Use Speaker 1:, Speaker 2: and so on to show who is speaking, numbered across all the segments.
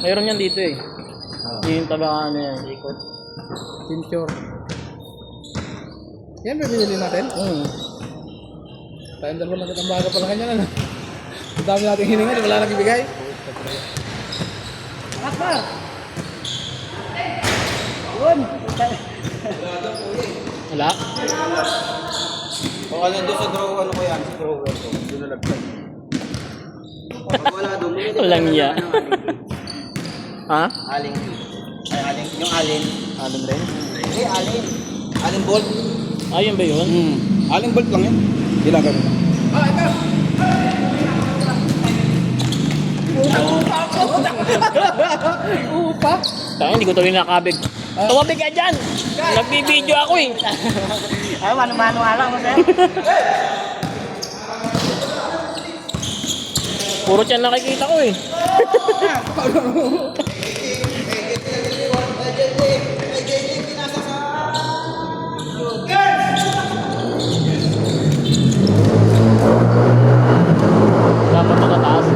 Speaker 1: Mayroon yan dito eh. Yung taga ano yan, ikot.
Speaker 2: Tincture. Yan ba binili natin? Tayong dalawa lang ang baga pala kanya ano. Ang dami nating hiningan, wala nang ibigay.
Speaker 3: Akbar! Yun!
Speaker 1: Wala?
Speaker 4: O ano doon sa draw, ano ko yan? Sa drawer ko. Doon nalagtag. Pag wala doon, bumili ka
Speaker 1: Walang
Speaker 4: na
Speaker 1: iya.
Speaker 4: ng aling.
Speaker 1: Ha?
Speaker 4: Aling. Ay, aling. Yung alin.
Speaker 1: Alam rin?
Speaker 4: Hindi, alin. Aling bolt.
Speaker 1: Ayun ba yun?
Speaker 4: Aling bolt lang yan. Hindi lang ganun.
Speaker 2: Ah, ito! Upa!
Speaker 1: Tayo, hindi ko tuloy nakabig. Tumabig ka dyan! Nagbibideo ako eh.
Speaker 3: Ay, mano-mano nga lang mo, sir.
Speaker 1: Puro tiyan nakikita ko eh. Dapat nakataas.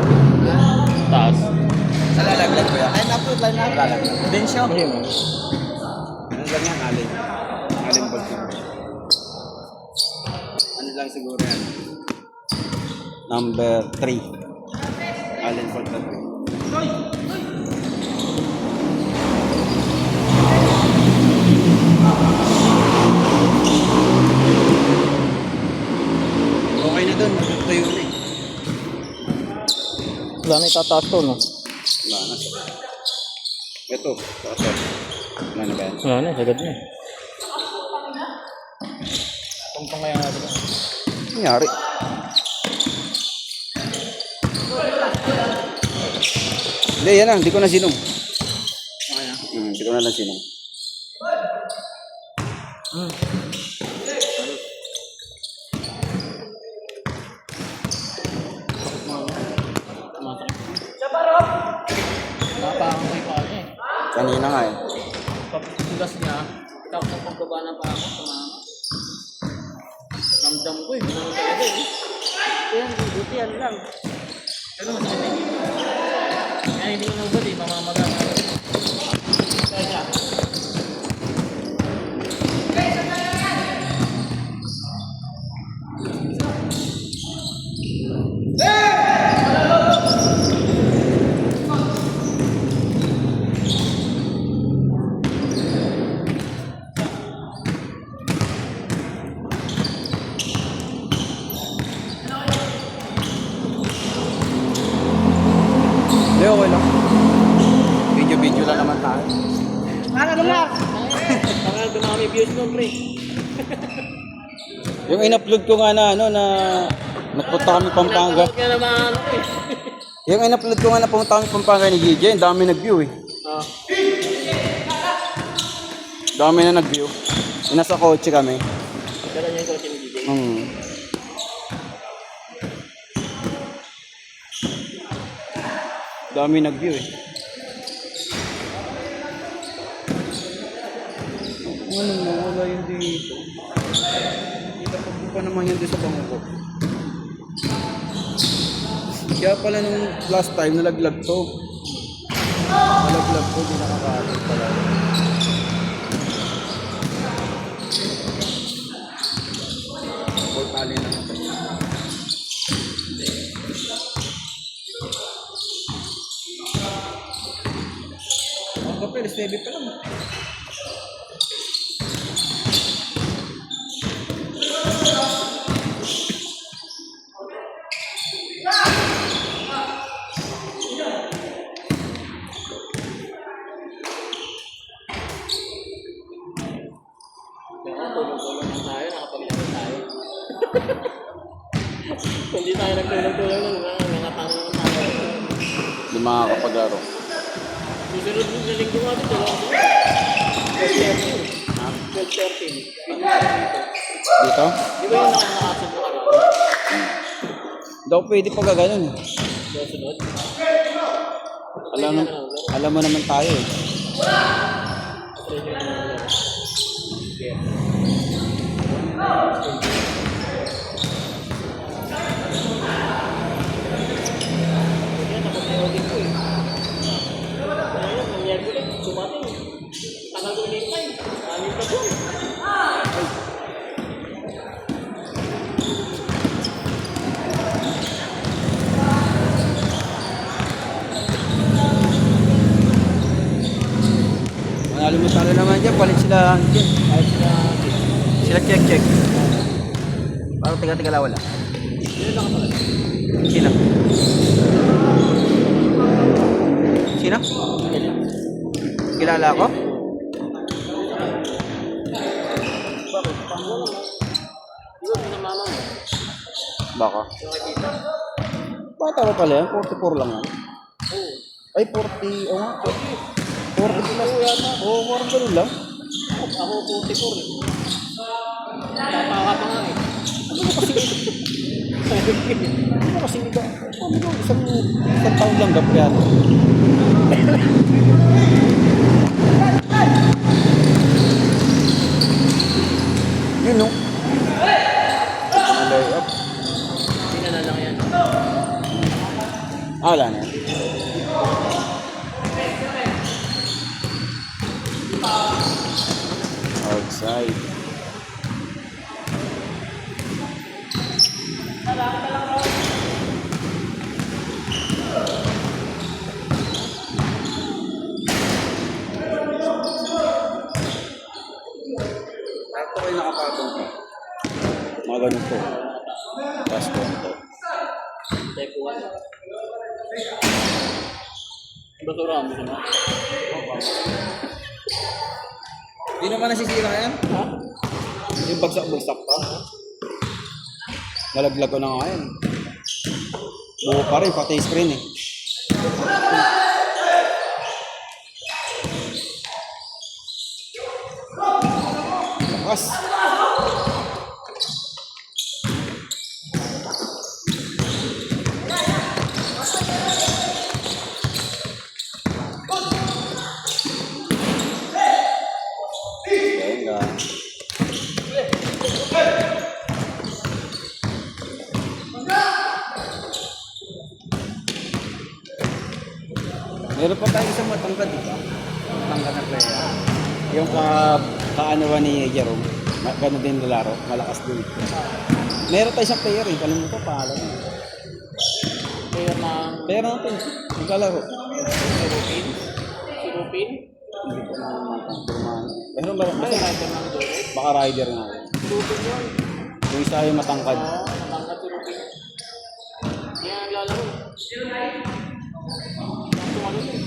Speaker 1: Taas.
Speaker 4: Sa lalaglag ko yan. Line up to, line up. Lalaglag. Din siya.
Speaker 1: Ayun.
Speaker 4: Ano lang yan, alin. Alin bolt yun. Ano lang siguro yan. Number 3. Alin bolt na 3. Okay na doon, tuyo na eh.
Speaker 1: Wala na itataas to, no?
Speaker 4: Wala na. Ito, ito. Wala na ba yan?
Speaker 1: Wala na, sagad na.
Speaker 2: Tungtong kaya natin.
Speaker 4: Nangyari. Hindi, yan lang. Hindi ko na sinong.
Speaker 1: Okay na.
Speaker 4: Hindi ko na lang sinong.
Speaker 1: Napakan ko yung paa niya eh.
Speaker 4: Kanina nga eh.
Speaker 1: Pagtugas niya, tapos ang pagbaba ng paa ko, tumama. Ramdam ko eh, gano'n talaga eh.
Speaker 3: Yan, buti yan lang.
Speaker 1: Pero masakit na dito. Kaya hindi ko nabot eh, mamamaga nga. Kaya siya.
Speaker 4: Hindi, okay lang. Video-video lang naman tayo.
Speaker 3: Ano naman?
Speaker 1: Parang dumami views mo, pre.
Speaker 4: Yung in-upload ko nga na ano na nagpunta kami Pampanga.
Speaker 1: Kaya naman ano eh.
Speaker 4: Yung in-upload ko nga na pumunta kami Pampanga ni GJ, ang dami nag-view eh.
Speaker 1: Ah,
Speaker 4: Dami na nag-view. Yung nasa kotse kami.
Speaker 1: dala niya yung kotse ni DJ.
Speaker 4: Dami nag-view eh. Ano nawala yun dito? Kita pa naman yan dito sa bangko. Kaya pala nung last time nalaglag to. Nalaglag to, di nakakalit pala. Or tali na natin. Ang kapil, steady pa lang.
Speaker 1: Kaya tulong-tulong lang tayo, nakapaglaro tayo. Kung di tayo nagtulong-tulong lang, mga tanong tayo.
Speaker 4: Di makakapaglaro.
Speaker 1: Susunod yung linggo nga dito, dalawa sila. 12-13. 12-13.
Speaker 4: Dito?
Speaker 1: Di ba yung nakakasunod na karoon?
Speaker 4: Daw pwede pa gaganon.
Speaker 1: Susunod?
Speaker 4: Alam mo naman tayo eh. naman dyan, palit sila dyan.
Speaker 1: Kahit sila,
Speaker 4: Sila check. Parang tiga-tiga wala.
Speaker 1: yun lang ako.
Speaker 4: Sino? Sino? Kilala ako?
Speaker 1: Yun, pinamama mo.
Speaker 4: Baka. Bata pa pala yan, 44 lang yan. Ay, 40, o nga, 40 plus yata. Oo, parang ganun lang.
Speaker 1: Ako 44 eh. Tapa pa nga eh.
Speaker 4: Ano kasi iba? Ano ba? Isang taon lang gap yan. Yun no? Lay up.
Speaker 1: Sila na lang yan.
Speaker 4: Wala na yan. Outside. Sakto kayo nakapatong ko. Mga ganun po. Tapos konto.
Speaker 1: Type 1. Basura mo naman.
Speaker 4: Hindi naman nasisira yan.
Speaker 1: Ha?
Speaker 4: Yung bagsak pa. Nalaglag ko na nga yan. Buo pa rin, pati screen eh. Lakas. Venga. Meron pa tayo isang matangkad, di ba? Matangkad na player. Yung kaanawa ni Jerome, gano'n din nilaro, malakas din. Meron tayo isang player eh, kalimutan pa pangalan.
Speaker 1: Player ng
Speaker 4: Player natin, naglalaro.
Speaker 1: Sirupin. Sirupin?
Speaker 4: Hindi ko na matangkad. Meron ba?
Speaker 1: Ay, rider ng Dole.
Speaker 4: Baka rider nga yun.
Speaker 1: Sirupin yun.
Speaker 4: Yung isa yung matangkad.
Speaker 1: Oo, matangkat Sirupin. Kaya naglalaro. Tumalo yun.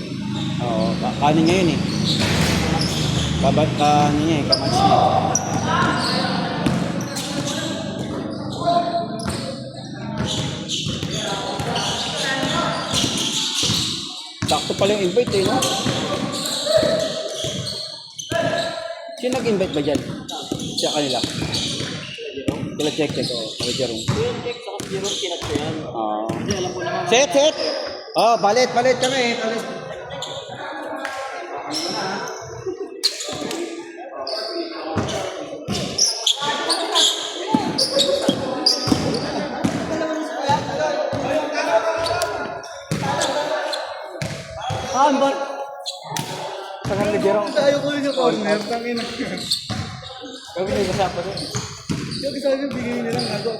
Speaker 4: Oo, kanin niya yun eh. Kanin niya eh, kamatch niya. Sakto pala yung invite eh, no? Sino nag-invite ba dyan? Siya kanila. Sila check, oo. Kaya Jerome.
Speaker 1: Yun, check sa Jerome, kinat ko yan.
Speaker 4: Oo.
Speaker 1: Kasi alam ko naman.
Speaker 4: Set! Oh, balit kami. Balit.
Speaker 3: Ambot.
Speaker 4: Tangan ni Jerome.
Speaker 3: Tayo ko yung corner. Tangin.
Speaker 4: Kami na kasapa doon.
Speaker 3: Yung isa yung bigay nila ng ako.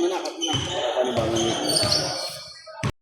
Speaker 4: Manakat na. Palibangan niya.